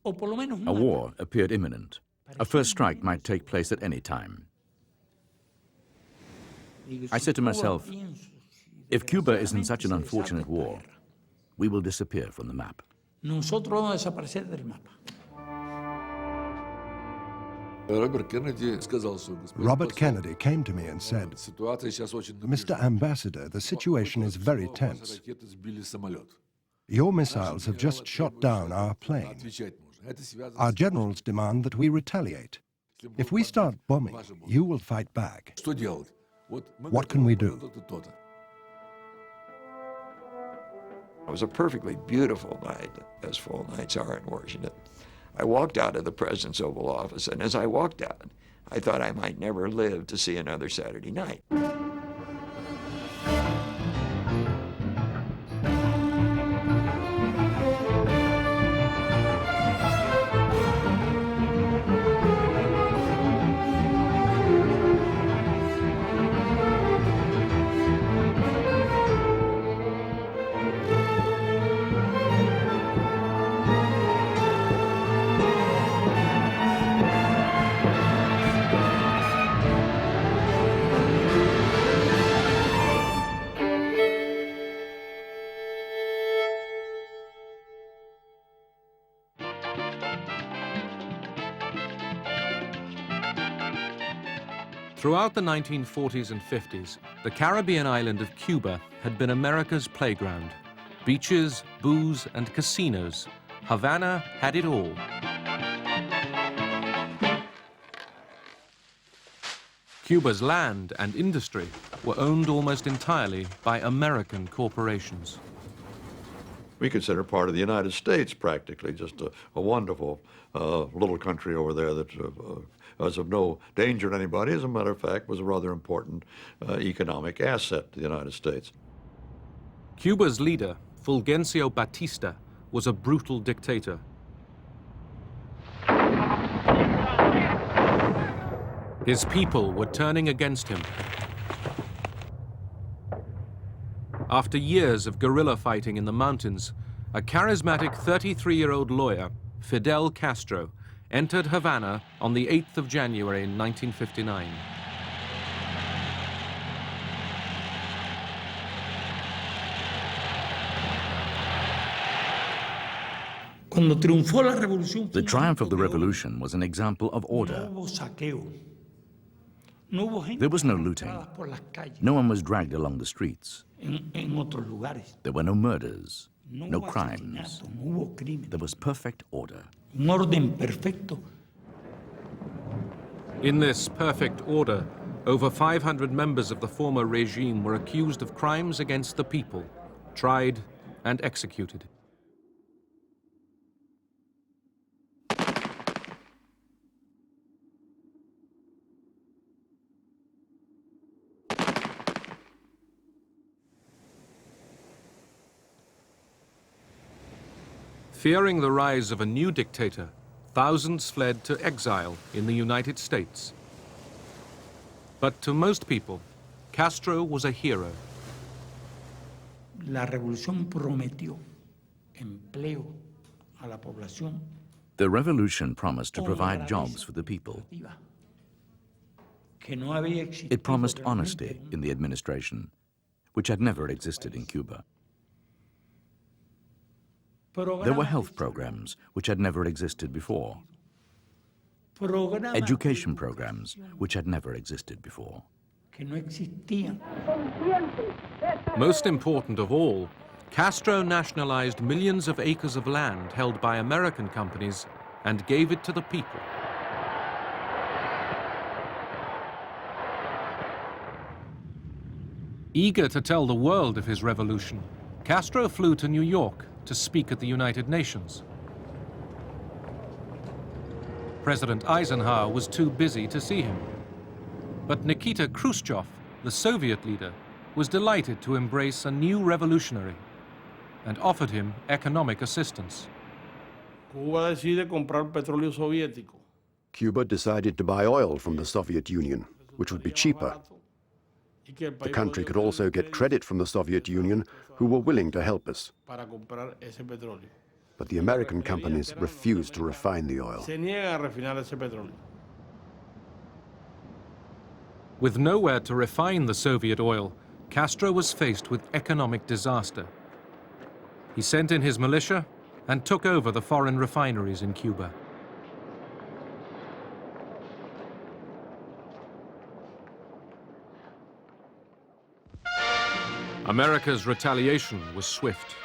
A war appeared imminent. A first strike might take place at any time. I said to myself, if Cuba is in such an unfortunate war, we will disappear from the map. Robert Kennedy came to me and said, Mr. Ambassador, the situation is very tense. Your missiles have just shot down our plane. Our generals demand that we retaliate. If we start bombing, you will fight back. What can we do? It was a perfectly beautiful night, as fall nights are in Washington. I walked out of the President's Oval Office, and as I walked out, I thought I might never live to see another Saturday night. Throughout the 1940s and 50s, the Caribbean island of Cuba had been America's playground. Beaches, booze, and casinos. Havana had it all. Cuba's land and industry were owned almost entirely by American corporations. We consider part of the United States practically, just a wonderful little country over there that was of no danger to anybody. As a matter of fact, was a rather important economic asset to the United States. Cuba's leader, Fulgencio Batista, was a brutal dictator. His people were turning against him. After years of guerrilla fighting in the mountains, a charismatic 33-year-old lawyer, Fidel Castro, entered Havana on the 8th of January 1959. The triumph of the revolution was an example of order. There was no looting. No one was dragged along the streets. There were no murders, no crimes. There was perfect order. In this perfect order, over 500 members of the former regime were accused of crimes against the people, tried and executed. Fearing the rise of a new dictator, thousands fled to exile in the United States. But to most people, Castro was a hero. The revolution promised to provide jobs for the people. It promised honesty in the administration, which had never existed in Cuba. There were health programs which had never existed before. Education programs which had never existed before. Most important of all, Castro nationalized millions of acres of land held by American companies and gave it to the people. Eager to tell the world of his revolution, Castro flew to New York to speak at the United Nations. President Eisenhower was too busy to see him. But Nikita Khrushchev, the Soviet leader, was delighted to embrace a new revolutionary and offered him economic assistance. Cuba decided to buy oil from the Soviet Union, which would be cheaper. The country could also get credit from the Soviet Union, who were willing to help us. but the American companies refused to refine the oil. With nowhere to refine the Soviet oil, Castro was faced with economic disaster. He sent in his militia and took over the foreign refineries in Cuba. America's retaliation was swift.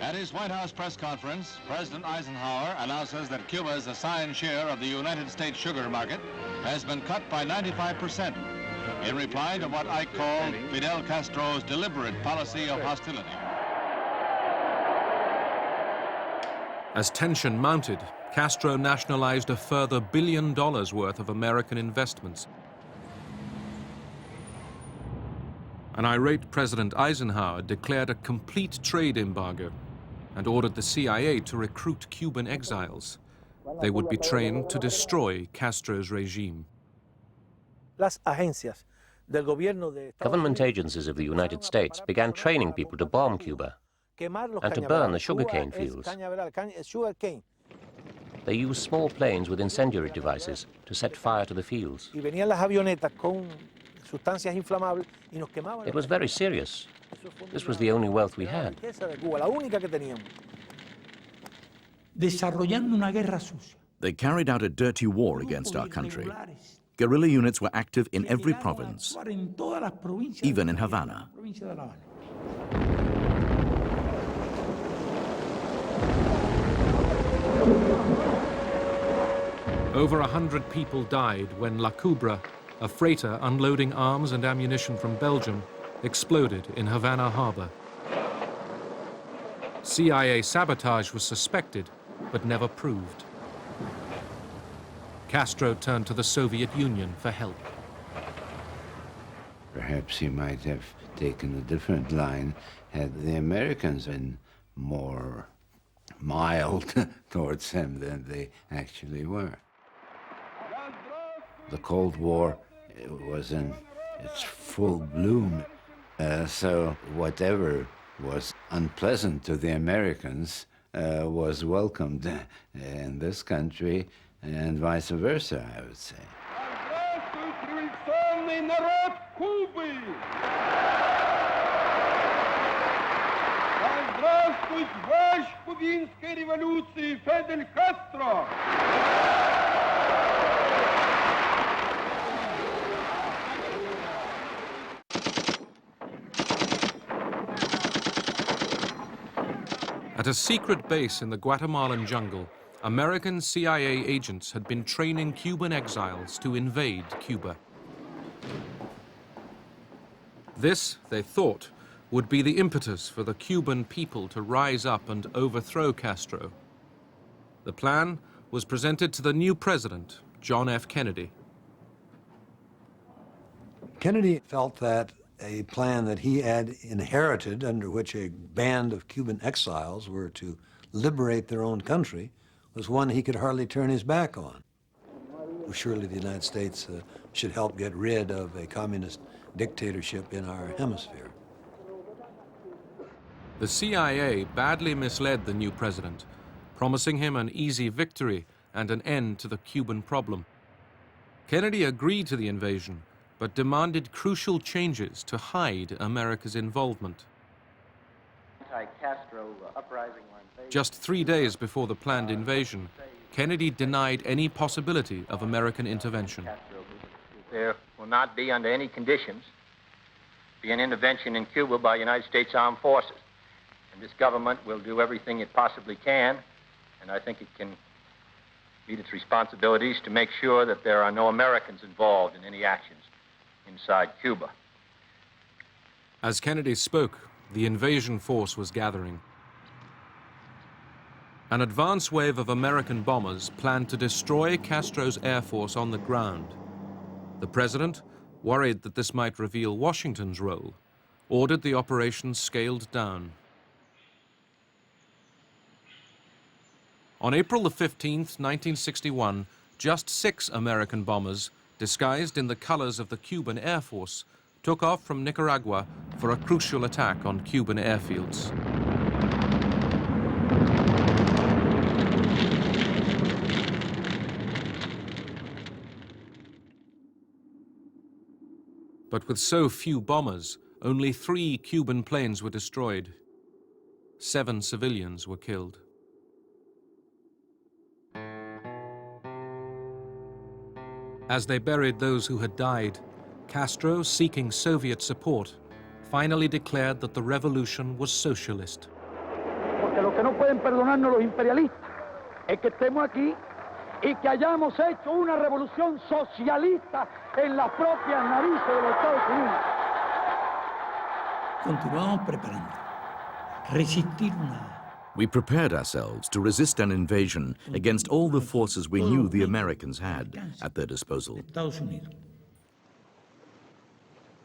At his White House press conference, President Eisenhower announces that Cuba's assigned share of the United States sugar market has been cut by 95% in reply to what I call Fidel Castro's deliberate policy of hostility. As tension mounted, Castro nationalized a further $1 billion worth of American investments. An irate President Eisenhower declared a complete trade embargo and ordered the CIA to recruit Cuban exiles. They would be trained to destroy Castro's regime. Government agencies of the United States began training people to bomb Cuba and to burn the sugarcane fields. They used small planes with incendiary devices to set fire to the fields. It was very serious. This was the only wealth we had. They carried out a dirty war against our country. Guerrilla units were active in every province, even in Havana. Over 100 people died when La Cubra, a freighter unloading arms and ammunition from Belgium, exploded in Havana harbor. CIA sabotage was suspected, but never proved. Castro turned to the Soviet Union for help. Perhaps he might have taken a different line had the Americans been more mild towards him than they actually were. The Cold War was in its full bloom, so whatever was unpleasant to the Americans was welcomed in this country, and vice versa, I would say. At a secret base in the Guatemalan jungle, American CIA agents had been training Cuban exiles to invade Cuba. This, they thought, would be the impetus for the Cuban people to rise up and overthrow Castro. The plan was presented to the new president, John F. Kennedy. Kennedy felt that a plan that he had inherited, under which a band of Cuban exiles were to liberate their own country, was one he could hardly turn his back on. Surely the United States should help get rid of a communist dictatorship in our hemisphere. The CIA badly misled the new president, promising him an easy victory and an end to the Cuban problem. Kennedy agreed to the invasion, but demanded crucial changes to hide America's involvement. Just 3 days before the planned invasion, Kennedy denied any possibility of American intervention. There will not be, under any conditions, be an intervention in Cuba by United States Armed Forces. And this government will do everything it possibly can, and I think it can meet its responsibilities to make sure that there are no Americans involved in any actions inside Cuba. As Kennedy spoke, the invasion force was gathering. An advance wave of American bombers planned to destroy Castro's air force on the ground. The president, worried that this might reveal Washington's role, ordered the operation scaled down. On April the 15th, 1961, just 6 American bombers, disguised in the colors of the Cuban Air Force, took off from Nicaragua for a crucial attack on Cuban airfields. But with so few bombers, only 3 Cuban planes were destroyed. 7 civilians were killed. As they buried those who had died, Castro, seeking Soviet support, finally declared that the revolution was socialist. Porque lo que no pueden perdonarnos los imperialistas es que estemos aquí y que hayamos hecho una revolución socialista en las propias narices de los Estados Unidos. Continuamos preparando. Resistir nada. We prepared ourselves to resist an invasion against all the forces we knew the Americans had at their disposal.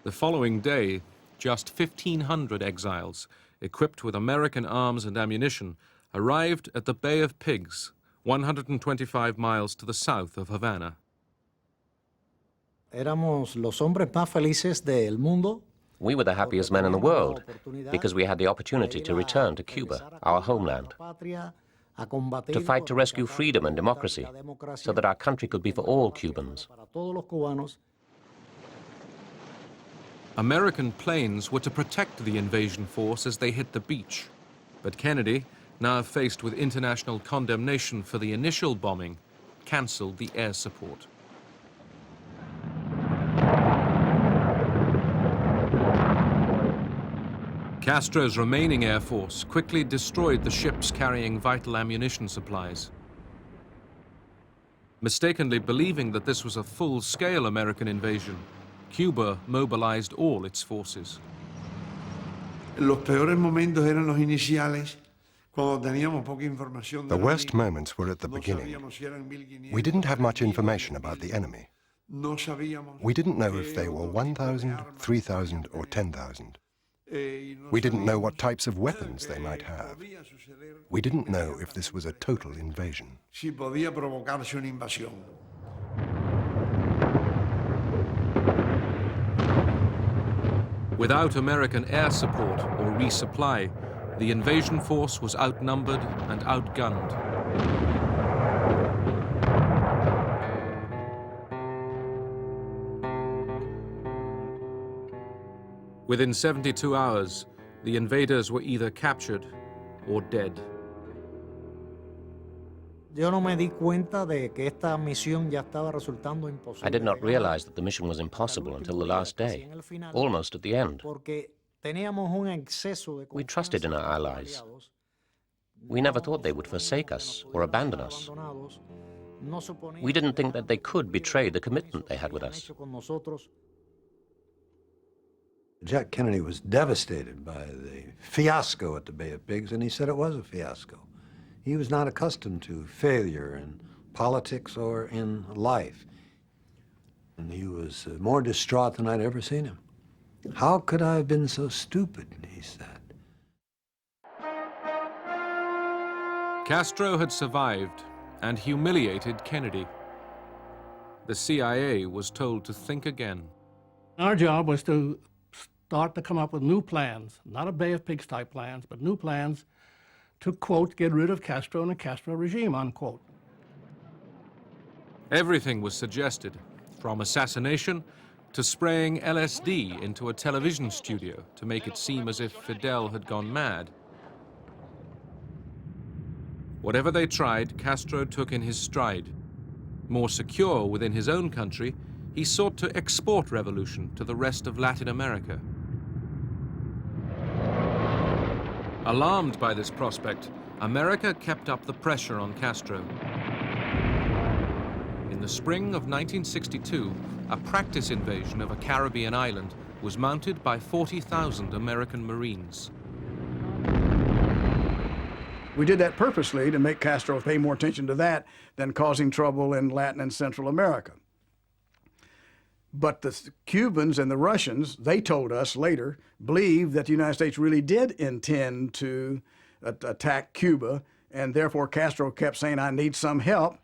The following day, just 1,500 exiles, equipped with American arms and ammunition, arrived at the Bay of Pigs, 125 miles to the south of Havana. Éramos los hombres más felices del mundo. We were the happiest men in the world because we had the opportunity to return to Cuba, our homeland, to fight to rescue freedom and democracy so that our country could be for all Cubans. American planes were to protect the invasion force as they hit the beach. But Kennedy, now faced with international condemnation for the initial bombing, cancelled the air support. Castro's remaining air force quickly destroyed the ships carrying vital ammunition supplies. Mistakenly believing that this was a full-scale American invasion, Cuba mobilized all its forces. Los peores momentos eran los iniciales, cuando teníamos poca información. The worst moments were at the beginning. We didn't have much information about the enemy. We didn't know if they were 1,000, 3,000, or 10,000. We didn't know what types of weapons they might have. We didn't know if this was a total invasion. Si podía provocarse una invasión. Without American air support or resupply, the invasion force was outnumbered and outgunned. Within 72 hours, the invaders were either captured or dead. Yo no me di cuenta de que esta misión ya estaba resultando imposible. I did not realize that the mission was impossible until the last day, almost at the end. We trusted in our allies. We never thought they would forsake us or abandon us. We didn't think that they could betray the commitment they had with us. Jack Kennedy was devastated by the fiasco at the Bay of Pigs, and he said it was a fiasco. He was not accustomed to failure in politics or in life. And he was more distraught than I'd ever seen him. How could I have been so stupid, he said. Castro had survived and humiliated Kennedy. The CIA was told to think again. Our job was to start to come up with new plans, not a Bay of Pigs type plans, but new plans to, quote, get rid of Castro and the Castro regime, unquote. Everything was suggested, from assassination to spraying LSD into a television studio to make it seem as if Fidel had gone mad. Whatever they tried, Castro took in his stride. More secure within his own country, he sought to export revolution to the rest of Latin America. Alarmed by this prospect, America kept up the pressure on Castro. In the spring of 1962, a practice invasion of a Caribbean island was mounted by 40,000 American Marines. We did that purposely to make Castro pay more attention to that than causing trouble in Latin and Central America. But the Cubans and the Russians, they told us later, believed that the United States really did intend to attack Cuba, and therefore Castro kept saying, I need some help.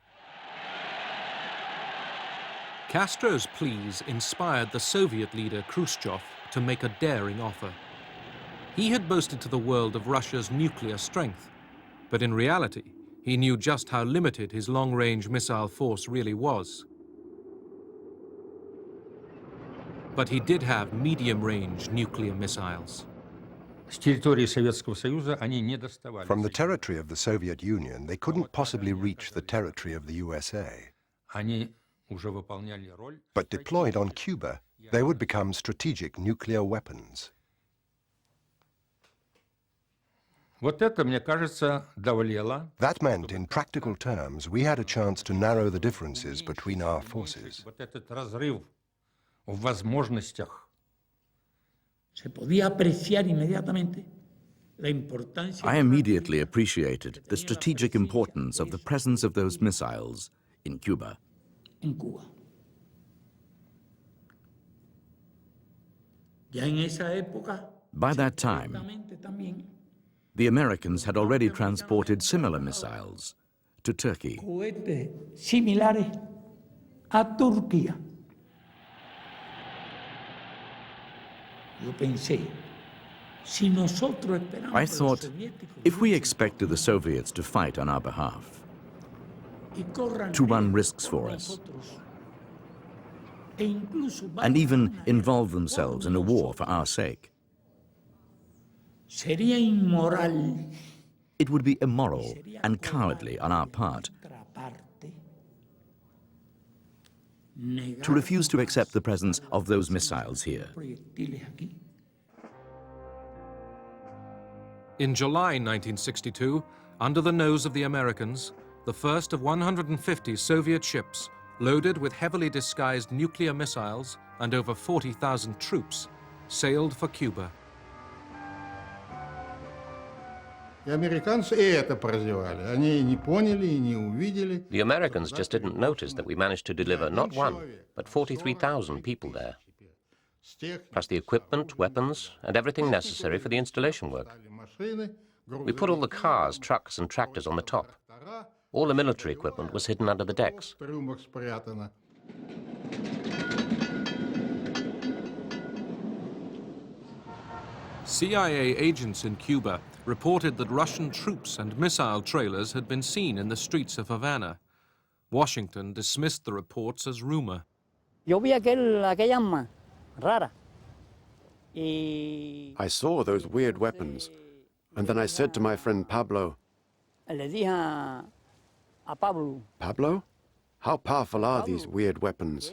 Castro's pleas inspired the Soviet leader Khrushchev to make a daring offer. He had boasted to the world of Russia's nuclear strength, but in reality, he knew just how limited his long-range missile force really was. But he did have medium-range nuclear missiles. From the territory of the Soviet Union, they couldn't possibly reach the territory of the USA. But deployed on Cuba, they would become strategic nuclear weapons. That meant, in practical terms, we had a chance to narrow the differences between our forces. I immediately appreciated the strategic importance of the presence of those missiles in Cuba. By that time, the Americans had already transported similar missiles to Turkey. I thought, if we expected the Soviets to fight on our behalf, to run risks for us, and even involve themselves in a war for our sake, it would be immoral and cowardly on our part to refuse to accept the presence of those missiles here. In July 1962, under the nose of the Americans, the first of 150 Soviet ships, loaded with heavily disguised nuclear missiles and over 40,000 troops, sailed for Cuba. The Americans just didn't notice that we managed to deliver not one, but 43,000 people there, plus the equipment, weapons, and everything necessary for the installation work. We put all the cars, trucks, and tractors on the top. All the military equipment was hidden under the decks. CIA agents in Cuba reported that Russian troops and missile trailers had been seen in the streets of Havana. Washington dismissed the reports as rumor. I saw those weird weapons, and then I said to my friend Pablo, Pablo, how powerful are these weird weapons?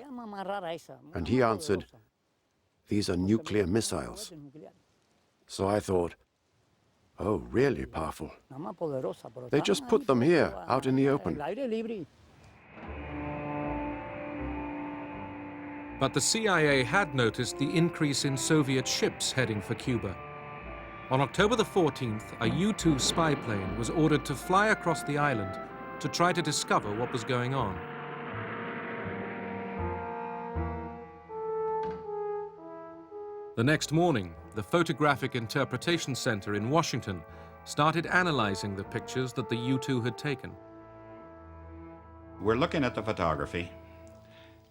And he answered, these are nuclear missiles. So I thought, oh, really powerful. They just put them here, out in the open. But the CIA had noticed the increase in Soviet ships heading for Cuba. On October the 14th, a U-2 spy plane was ordered to fly across the island to try to discover what was going on. The next morning, the Photographic Interpretation Center in Washington started analyzing the pictures that the U-2 had taken. We're looking at the photography,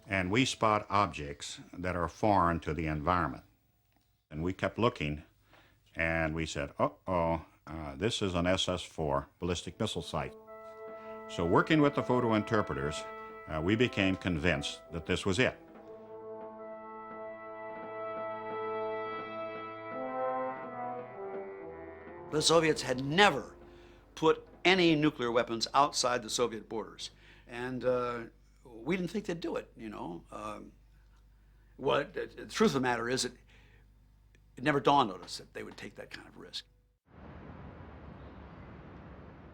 and we spot objects that are foreign to the environment. And we kept looking, and we said, this is an SS-4 ballistic missile site. So working with the photo interpreters, we became convinced that this was it. The Soviets had never put any nuclear weapons outside the Soviet borders. And we didn't think they'd do it, you know. Well, the truth of the matter is it never dawned on us that they would take that kind of risk.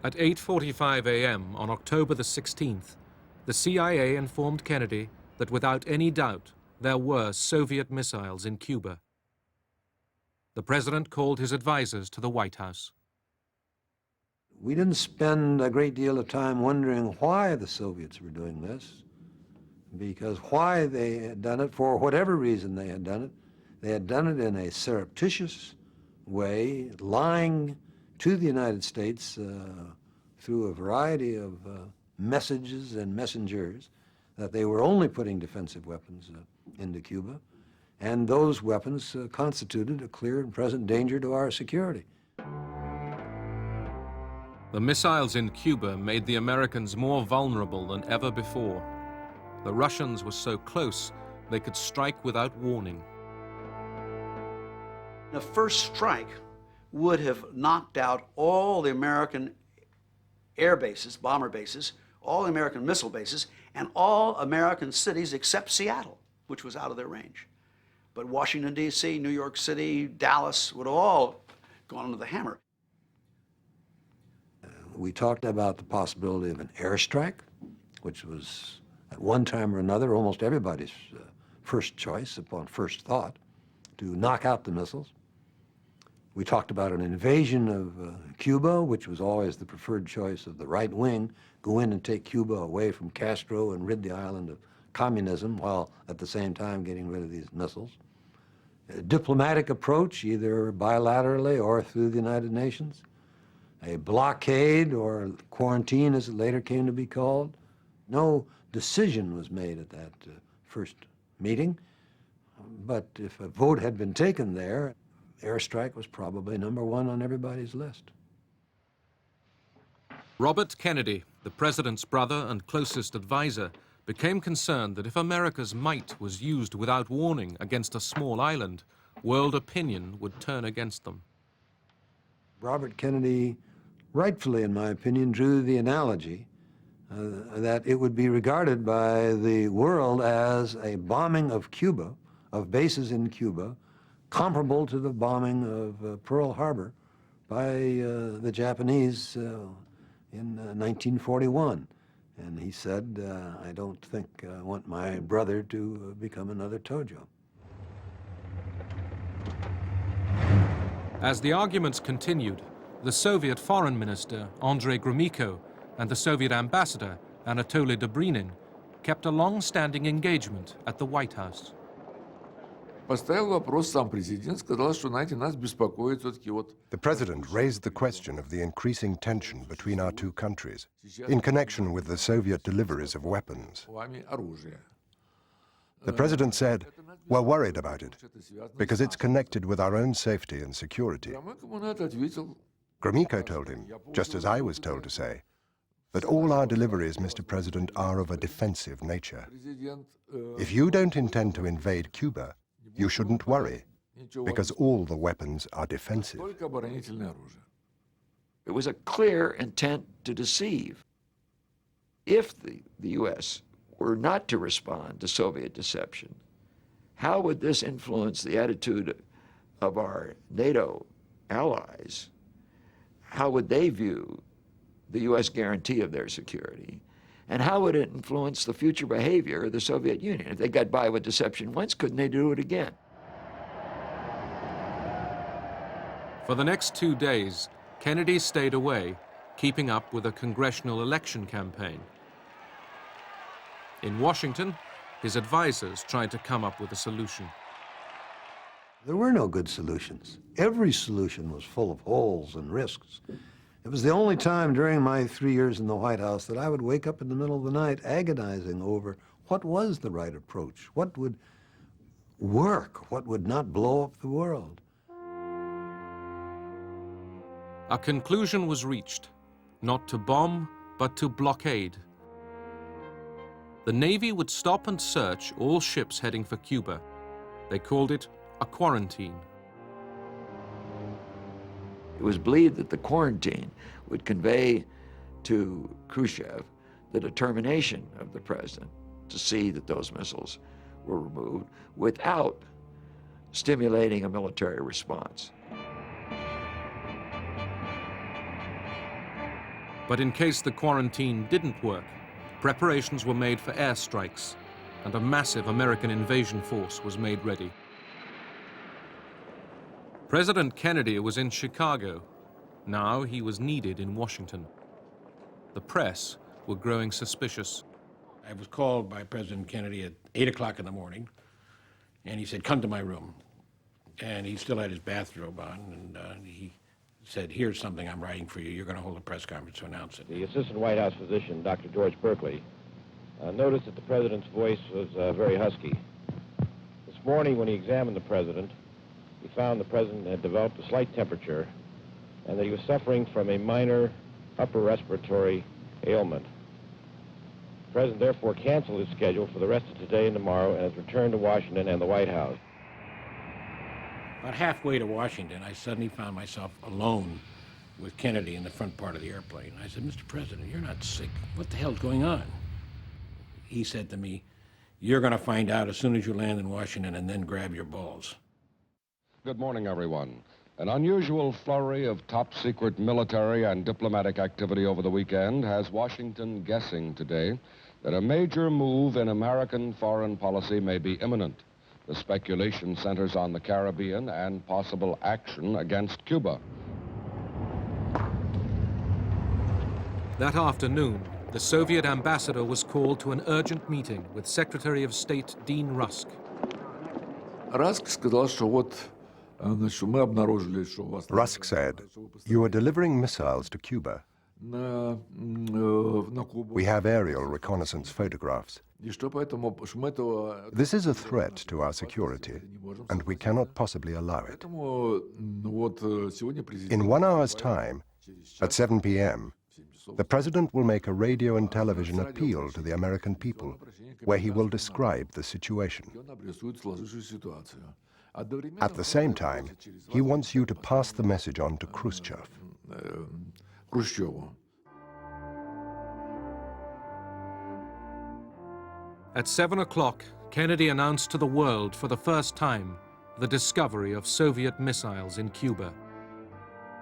At 8:45 a.m. on October the 16th, the CIA informed Kennedy that without any doubt there were Soviet missiles in Cuba. The president called his advisors to the White House. We didn't spend a great deal of time wondering why the Soviets were doing this, because why they had done it, for whatever reason they had done it in a surreptitious way, lying to the United States through a variety of messages and messengers that they were only putting defensive weapons into Cuba, and those weapons constituted a clear and present danger to our security. The missiles in Cuba made the Americans more vulnerable than ever before. The Russians were so close, they could strike without warning. The first strike would have knocked out all the American air bases, bomber bases, all the American missile bases, and all American cities except Seattle, which was out of their range. But Washington, D.C., New York City, Dallas would have all gone under the hammer. We talked about the possibility of an airstrike, which was at one time or another almost everybody's first choice upon first thought, to knock out the missiles. We talked about an invasion of Cuba, which was always the preferred choice of the right wing, go in and take Cuba away from Castro and rid the island of communism while at the same time getting rid of these missiles. A diplomatic approach, either bilaterally or through the United Nations. A blockade or quarantine, as it later came to be called. No decision was made at that first meeting, but if a vote had been taken there, airstrike was probably #1 on everybody's list. Robert Kennedy, the president's brother and closest advisor, became concerned that if America's might was used without warning against a small island, world opinion would turn against them. Robert Kennedy, rightfully in my opinion, drew the analogy that it would be regarded by the world as a bombing of Cuba, of bases in Cuba, comparable to the bombing of Pearl Harbor by the Japanese in 1941. And he said, I don't think I want my brother to become another Tojo. As the arguments continued, the Soviet foreign minister, Andrei Gromyko, and the Soviet ambassador, Anatoly Dobrynin, kept a long-standing engagement at the White House. The president raised the question of the increasing tension between our two countries in connection with the Soviet deliveries of weapons. The president said, "We're worried about it because it's connected with our own safety and security." Gromyko told him, just as I was told to say, that all our deliveries, Mr. President, are of a defensive nature. If you don't intend to invade Cuba, you shouldn't worry, because all the weapons are defensive. It was a clear intent to deceive. If the U.S. were not to respond to Soviet deception, how would this influence the attitude of our NATO allies? How would they view the U.S. guarantee of their security? And how would it influence the future behavior of the Soviet Union? If they got by with deception once, couldn't they do it again? For the next 2 days, Kennedy stayed away, keeping up with a congressional election campaign. In Washington, his advisors tried to come up with a solution. There were no good solutions. Every solution was full of holes and risks. It was the only time during my 3 years in the White House that I would wake up in the middle of the night agonizing over what was the right approach, what would work, what would not blow up the world. A conclusion was reached, not to bomb, but to blockade. The Navy would stop and search all ships heading for Cuba. They called it a quarantine. It was believed that the quarantine would convey to Khrushchev the determination of the president to see that those missiles were removed without stimulating a military response. But in case the quarantine didn't work, preparations were made for airstrikes, and a massive American invasion force was made ready. President Kennedy was in Chicago. Now he was needed in Washington. The press were growing suspicious. I was called by President Kennedy at 8 o'clock in the morning, and he said, "Come to my room." And he still had his bathrobe on, and he said, "Here's something I'm writing for you. You're going to hold a press conference to announce it." The Assistant White House physician, Dr. George Berkeley, noticed that the president's voice was very husky. This morning, when he examined the president, he found the president had developed a slight temperature and that he was suffering from a minor upper respiratory ailment. The president therefore canceled his schedule for the rest of today and tomorrow and has returned to Washington and the White House. About halfway to Washington, I suddenly found myself alone with Kennedy in the front part of the airplane. I said, Mr. President, you're not sick. What the hell's going on? He said to me, you're going to find out as soon as you land in Washington, and then grab your balls. Good morning, everyone. An unusual flurry of top-secret military and diplomatic activity over the weekend has Washington guessing today that a major move in American foreign policy may be imminent. The speculation centers on the Caribbean and possible action against Cuba. That afternoon, the Soviet ambassador was called to an urgent meeting with Secretary of State Dean Rusk. Rusk said, "You are delivering missiles to Cuba. We have aerial reconnaissance photographs. This is a threat to our security, and we cannot possibly allow it. In 1 hour's time, at 7 p.m., the President will make a radio and television appeal to the American people, where he will describe the situation. At the same time, he wants you to pass the message on to Khrushchev." At 7 o'clock, Kennedy announced to the world for the first time the discovery of Soviet missiles in Cuba,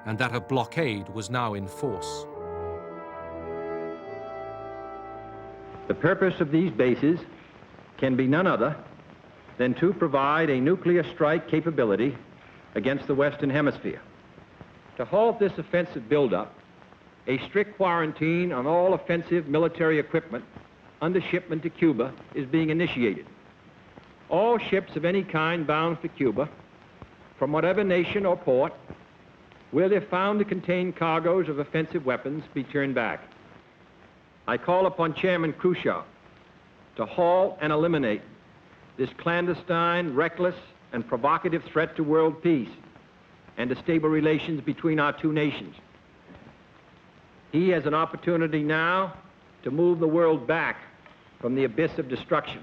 and that a blockade was now in force. The purpose of these bases can be none other than to provide a nuclear strike capability against the Western Hemisphere. To halt this offensive buildup, a strict quarantine on all offensive military equipment under shipment to Cuba is being initiated. All ships of any kind bound for Cuba, from whatever nation or port, where they're found to contain cargoes of offensive weapons, be turned back. I call upon Chairman Khrushchev to halt and eliminate this clandestine, reckless, and provocative threat to world peace and to stable relations between our two nations. He has an opportunity now to move the world back from the abyss of destruction.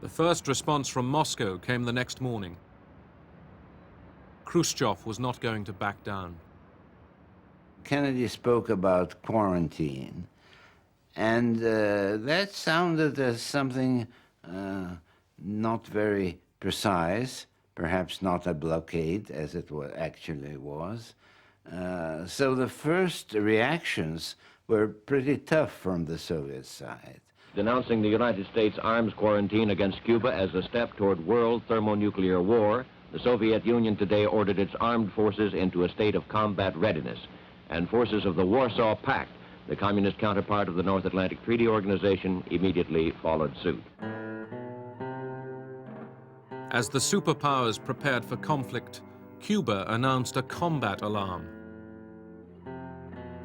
The first response from Moscow came the next morning. Khrushchev was not going to back down. Kennedy spoke about quarantine, and that sounded as something not very precise, perhaps not a blockade as it actually was. So the first reactions were pretty tough from the Soviet side. Denouncing the United States arms quarantine against Cuba as a step toward world thermonuclear war, the Soviet Union today ordered its armed forces into a state of combat readiness, and forces of the Warsaw Pact, the communist counterpart of the North Atlantic Treaty Organization, immediately followed suit. As the superpowers prepared for conflict, Cuba announced a combat alarm.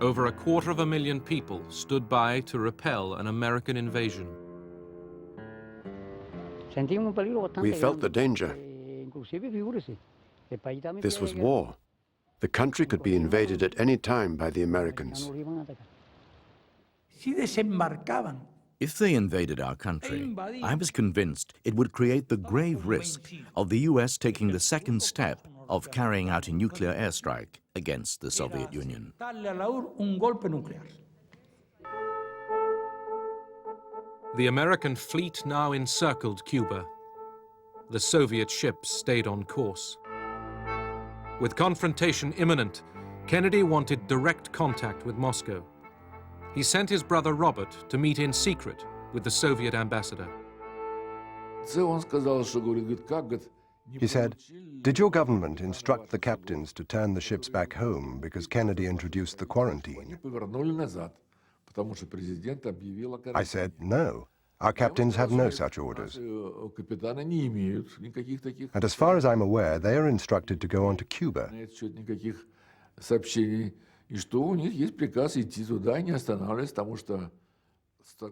Over 250,000 people stood by to repel an American invasion. We felt the danger. This was war. The country could be invaded at any time by the Americans. If they invaded our country, I was convinced it would create the grave risk of the U.S. taking the second step of carrying out a nuclear airstrike against the Soviet Union. The American fleet now encircled Cuba. The Soviet ships stayed on course. With confrontation imminent, Kennedy wanted direct contact with Moscow. He sent his brother Robert to meet in secret with the Soviet ambassador. He said, "Did your government instruct the captains to turn the ships back home because Kennedy introduced the quarantine?" I said, "No. Our captains have no such orders. And as far as I'm aware, they are instructed to go on to Cuba."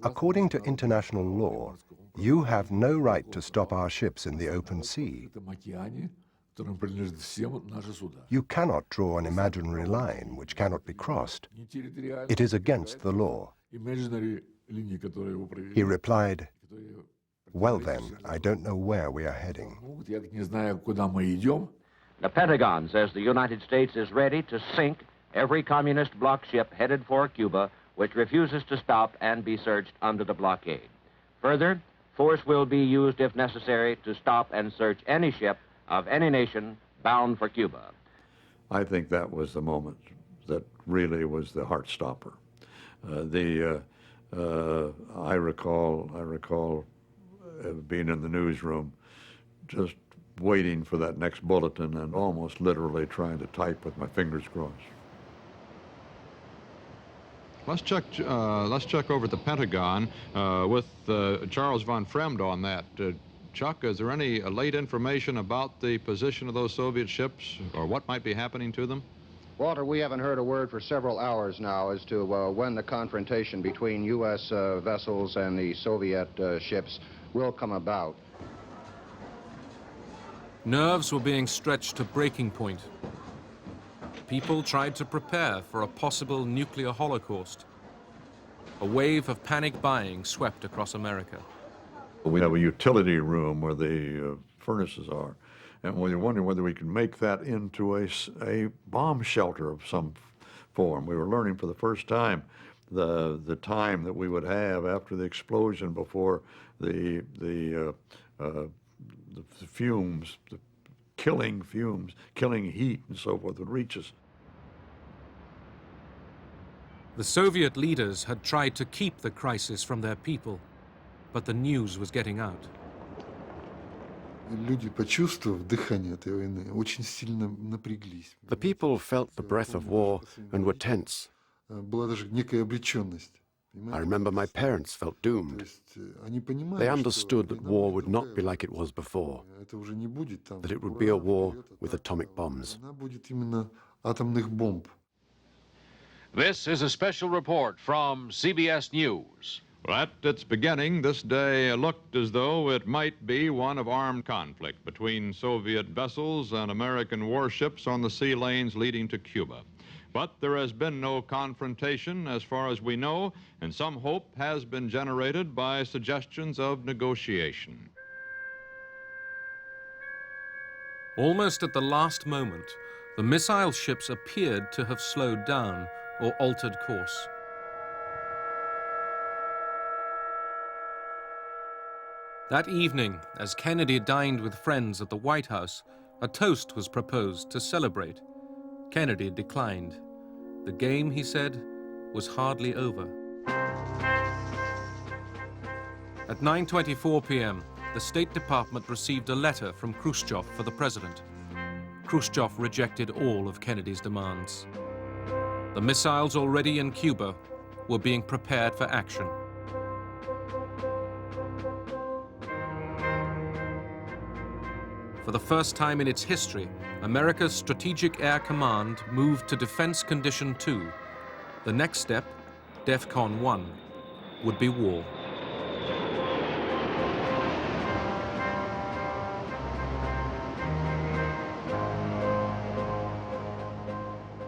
According to international law, you have no right to stop our ships in the open sea. You cannot draw an imaginary line which cannot be crossed. It is against the law. He replied, Well then, I don't know where we are heading. The Pentagon says the United States is ready to sink every communist bloc ship headed for Cuba which refuses to stop and be searched under the blockade. Further, force will be used if necessary to stop and search any ship of any nation bound for Cuba. I think that was the moment that really was the heart stopper. I recall being in the newsroom, just waiting for that next bulletin and almost literally trying to type with my fingers crossed. Let's check over at the Pentagon with Charles von Fremd on that. Chuck, is there any late information about the position of those Soviet ships or what might be happening to them? Walter, we haven't heard a word for several hours now as to when the confrontation between U.S. vessels and the Soviet ships will come about. Nerves were being stretched to breaking point. People tried to prepare for a possible nuclear holocaust. A wave of panic buying swept across America. We have a utility room where the furnaces are, and we wondered whether we could make that into a bomb shelter of some form. We were learning for the first time the time that we would have after the explosion before the fumes, the killing fumes, killing heat and so forth would reach us. The Soviet leaders had tried to keep the crisis from their people, but the news was getting out. The people felt the breath of war and were tense. I remember my parents felt doomed. They understood that war would not be like it was before, that it would be a war with atomic bombs. This is a special report from CBS News. At its beginning, this day looked as though it might be one of armed conflict between Soviet vessels and American warships on the sea lanes leading to Cuba. But there has been no confrontation as far as we know, and some hope has been generated by suggestions of negotiation. Almost at the last moment, the missile ships appeared to have slowed down or altered course. That evening, as Kennedy dined with friends at the White House, a toast was proposed to celebrate. Kennedy declined. The game, he said, was hardly over. At 9:24 p.m., the State Department received a letter from Khrushchev for the president. Khrushchev rejected all of Kennedy's demands. The missiles already in Cuba were being prepared for action. For the first time in its history, America's Strategic Air Command moved to Defense Condition 2. The next step, DEFCON 1, would be war.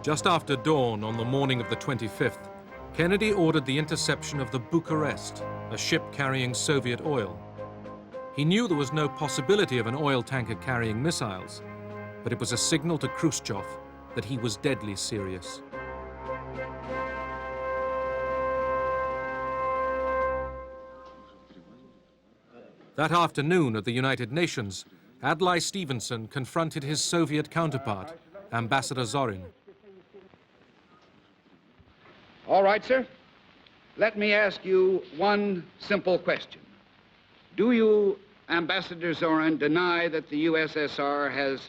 Just after dawn on the morning of the 25th, Kennedy ordered the interception of the Bucharest, a ship carrying Soviet oil. He knew there was no possibility of an oil tanker carrying missiles, but it was a signal to Khrushchev that he was deadly serious. That afternoon at the United Nations, Adlai Stevenson confronted his Soviet counterpart, Ambassador Zorin. All right, sir. Let me ask you one simple question. Do you, Ambassador Zorin, deny that the USSR has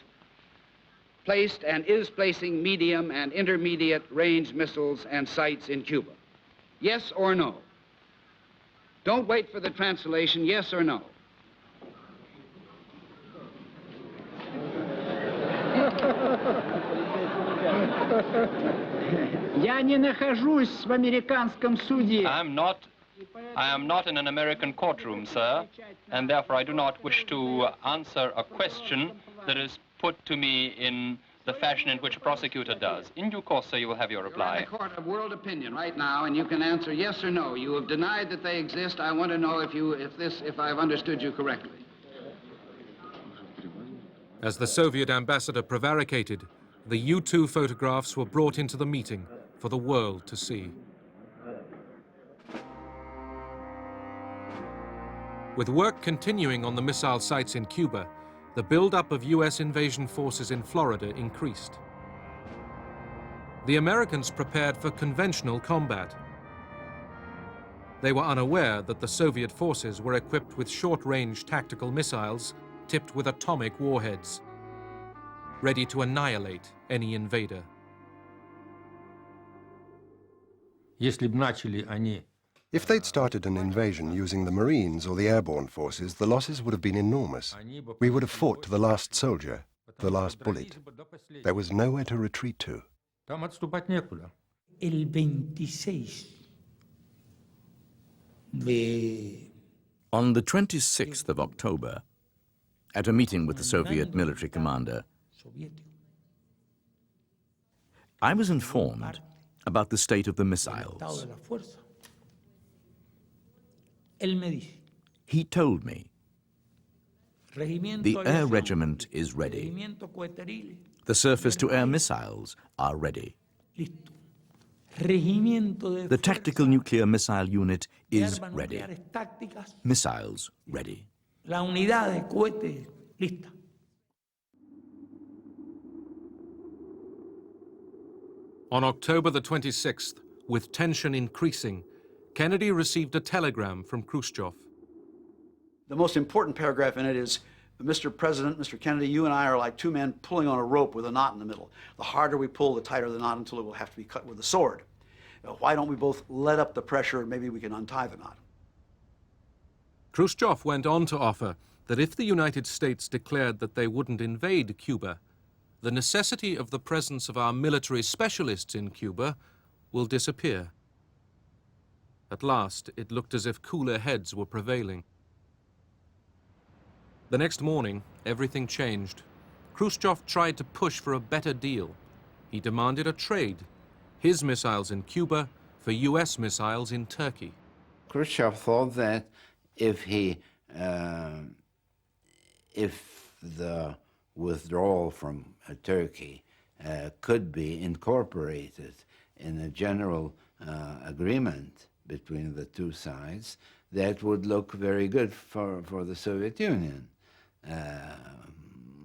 placed and is placing medium and intermediate range missiles and sights in Cuba? Yes or no? Don't wait for the translation, yes or no? Я не нахожусь в американском суде. I am not in an American courtroom, sir, and therefore I do not wish to answer a question that is put to me in the fashion in which a prosecutor does. In due course, sir, you will have your reply. You're in a court of world opinion right now, and you can answer yes or no. You have denied that they exist. I want to know if I've understood you correctly. As the Soviet ambassador prevaricated, the U-2 photographs were brought into the meeting for the world to see. With work continuing on the missile sites in Cuba, the buildup of U.S. invasion forces in Florida increased. The Americans prepared for conventional combat. They were unaware that the Soviet forces were equipped with short-range tactical missiles tipped with atomic warheads, ready to annihilate any invader. If they'd started an invasion using the Marines or the airborne forces, the losses would have been enormous. We would have fought to the last soldier, the last bullet. There was nowhere to retreat to. On the 26th of October, at a meeting with the Soviet military commander, I was informed about the state of the missiles. He told me, the air regiment is ready. The surface-to-air missiles are ready. The tactical nuclear missile unit is ready. Missiles ready. La unidad de cohete lista. On October the 26th, with tension increasing, Kennedy received a telegram from Khrushchev. The most important paragraph in it is, Mr. President, Mr. Kennedy, you and I are like two men pulling on a rope with a knot in the middle. The harder we pull, the tighter the knot until it will have to be cut with a sword. Why don't we both let up the pressure and maybe we can untie the knot? Khrushchev went on to offer that if the United States declared that they wouldn't invade Cuba, the necessity of the presence of our military specialists in Cuba will disappear. At last, it looked as if cooler heads were prevailing. The next morning, everything changed. Khrushchev tried to push for a better deal. He demanded a trade, his missiles in Cuba for US missiles in Turkey. Khrushchev thought that if the withdrawal from Turkey could be incorporated in a general agreement between the two sides, that would look very good for the Soviet Union.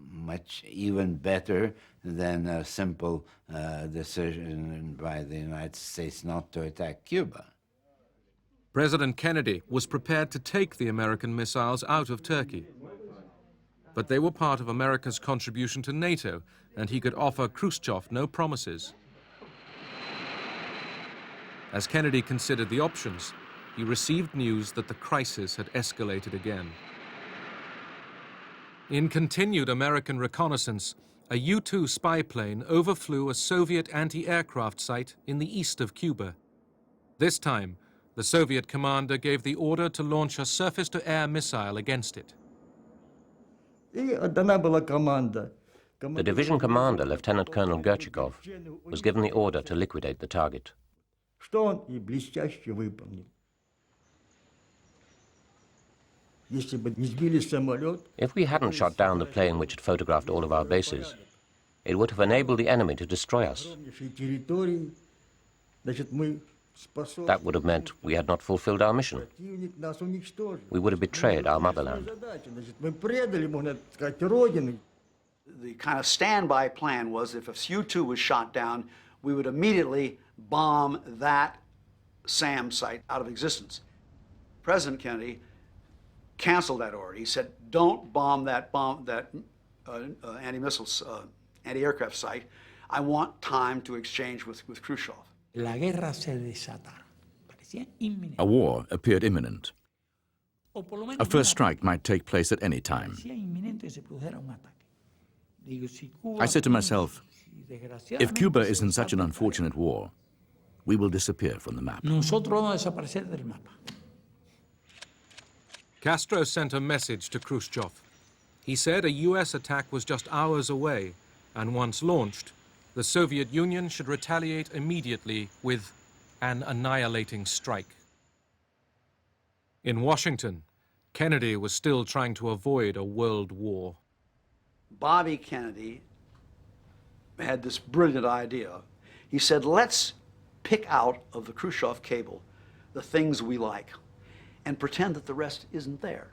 Much even better than a simple decision by the United States not to attack Cuba. President Kennedy was prepared to take the American missiles out of Turkey. But they were part of America's contribution to NATO, and he could offer Khrushchev no promises. As Kennedy considered the options, he received news that the crisis had escalated again. In continued American reconnaissance, a U-2 spy plane overflew a Soviet anti-aircraft site in the east of Cuba. This time, the Soviet commander gave the order to launch a surface-to-air missile against it. The division commander, Lieutenant Colonel Gerchikov, was given the order to liquidate the target. If we hadn't shot down the plane which had photographed all of our bases, it would have enabled the enemy to destroy us. That would have meant we had not fulfilled our mission. We would have betrayed our motherland. The kind of standby plan was if a U-2 was shot down, we would immediately bomb that SAM site out of existence. President Kennedy canceled that order. He said, don't bomb that anti-aircraft site. I want time to exchange with Khrushchev. A war appeared imminent. A first strike might take place at any time. I said to myself, if Cuba is in such an unfortunate war, we will disappear from the map. Castro sent a message to Khrushchev. He said a US attack was just hours away, And once launched, the Soviet Union should retaliate immediately with an annihilating strike. In Washington, Kennedy was still trying to avoid a world war. Bobby Kennedy had this brilliant idea. He said, let's pick out of the Khrushchev cable the things we like and pretend that the rest isn't there.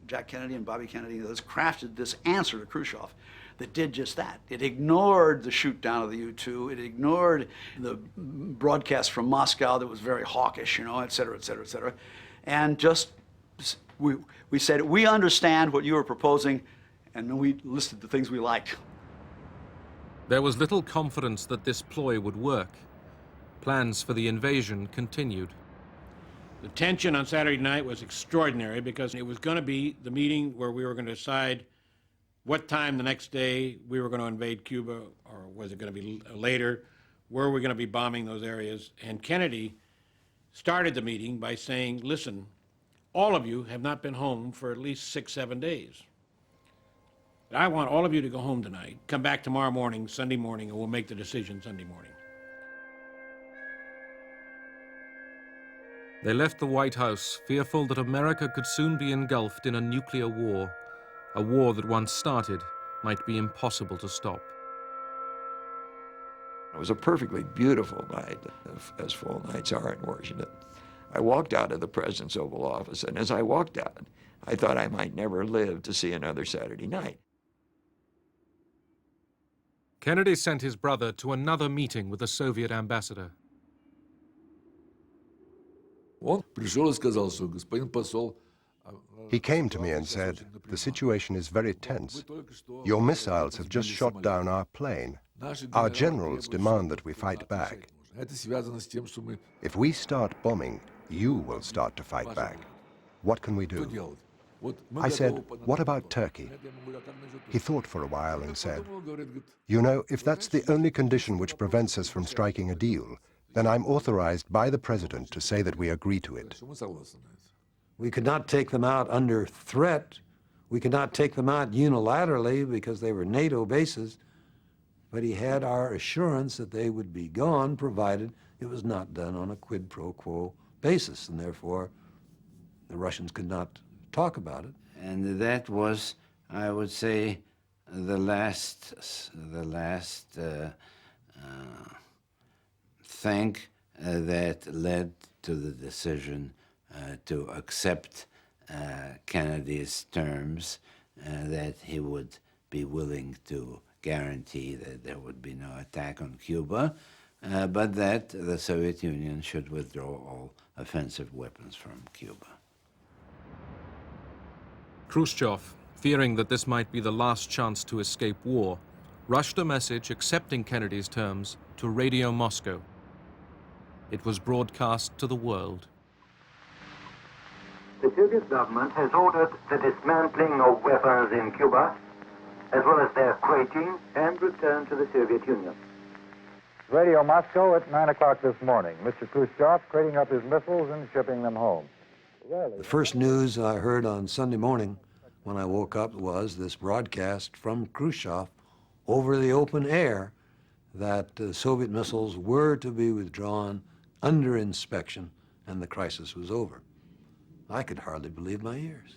Jack Kennedy and Bobby Kennedy crafted this answer to Khrushchev that did just that. It ignored the shoot down of the U-2. It ignored the broadcast from Moscow that was very hawkish, et cetera, et cetera, et cetera. And just, we said, we understand what you are proposing, and then we listed the things we liked. There was little confidence that this ploy would work. Plans for the invasion continued. The tension on Saturday night was extraordinary because it was going to be the meeting where we were going to decide what time the next day we were going to invade Cuba, or was it going to be later? Where were we going to be bombing those areas? And Kennedy started the meeting by saying, listen, all of you have not been home for at least 6-7 days. I want all of you to go home tonight, come back tomorrow morning, Sunday morning, and we'll make the decision Sunday morning. They left the White House fearful that America could soon be engulfed in a nuclear war, a war that once started might be impossible to stop. It was a perfectly beautiful night, as fall nights are in Washington. I walked out of the President's Oval Office, and as I walked out, I thought I might never live to see another Saturday night. Kennedy sent his brother to another meeting with the Soviet ambassador. He came to me and said, the situation is very tense. Your missiles have just shot down our plane. Our generals demand that we fight back. If we start bombing, you will start to fight back. What can we do? I said, what about Turkey? He thought for a while and said, you know, if that's the only condition which prevents us from striking a deal, then I'm authorized by the President to say that we agree to it. We could not take them out under threat. We could not take them out unilaterally because they were NATO bases. But he had our assurance that they would be gone, provided it was not done on a quid pro quo basis, and therefore the Russians could not talk about it. And that was, I would say, the last thing that led to the decision to accept Kennedy's terms, that he would be willing to guarantee that there would be no attack on Cuba, but that the Soviet Union should withdraw all offensive weapons from Cuba. Khrushchev, fearing that this might be the last chance to escape war, rushed a message accepting Kennedy's terms to Radio Moscow. It was broadcast to the world. The Soviet government has ordered the dismantling of weapons in Cuba, as well as their crating and return to the Soviet Union. Radio Moscow at 9 o'clock this morning. Mr. Khrushchev crating up his missiles and shipping them home. The first news I heard on Sunday morning when I woke up was this broadcast from Khrushchev over the open air that Soviet missiles were to be withdrawn under inspection and the crisis was over. I could hardly believe my ears.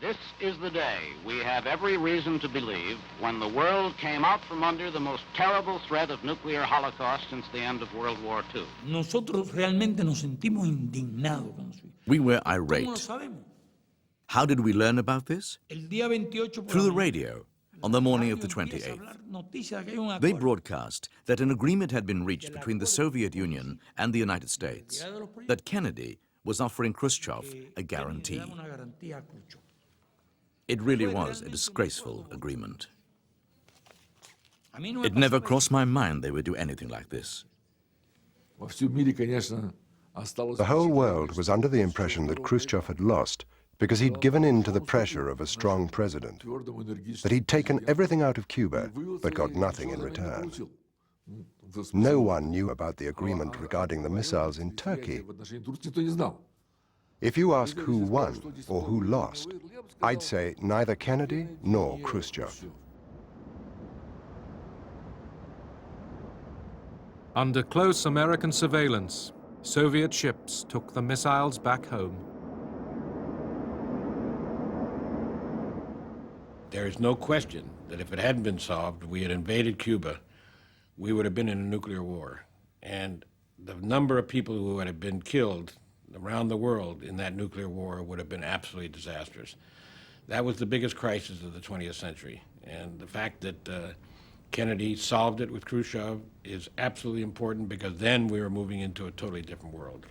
This is the day we have every reason to believe when the world came out from under the most terrible threat of nuclear holocaust since the end of World War II. Nosotros realmente nos sentimos indignados con eso. We were ¿Cómo lo irate. sabemos? How did we learn about this? El día 28 por Through la the mañana, radio, on the morning of the empieza a 28th. hablar noticias que hay un They acuerdo. broadcast that an agreement had been reached between the Soviet Union and the United States, that Kennedy was offering Khrushchev a guarantee. Damos una garantía a Khrushchev. It really was a disgraceful agreement. A mí no me It never pasaba crossed my mind they would do anything like this. The whole world was under the impression that Khrushchev had lost because he'd given in to the pressure of a strong president, that he'd taken everything out of Cuba but got nothing in return. No one knew about the agreement regarding the missiles in Turkey. If you ask who won or who lost, I'd say neither Kennedy nor Khrushchev. Under close American surveillance, Soviet ships took the missiles back home. There is no question that if it hadn't been solved, we had invaded Cuba, we would have been in a nuclear war. And the number of people who would have been killed around the world in that nuclear war would have been absolutely disastrous. That was the biggest crisis of the 20th century. And the fact that Kennedy solved it with Khrushchev is absolutely important, because then we were moving into a totally different world.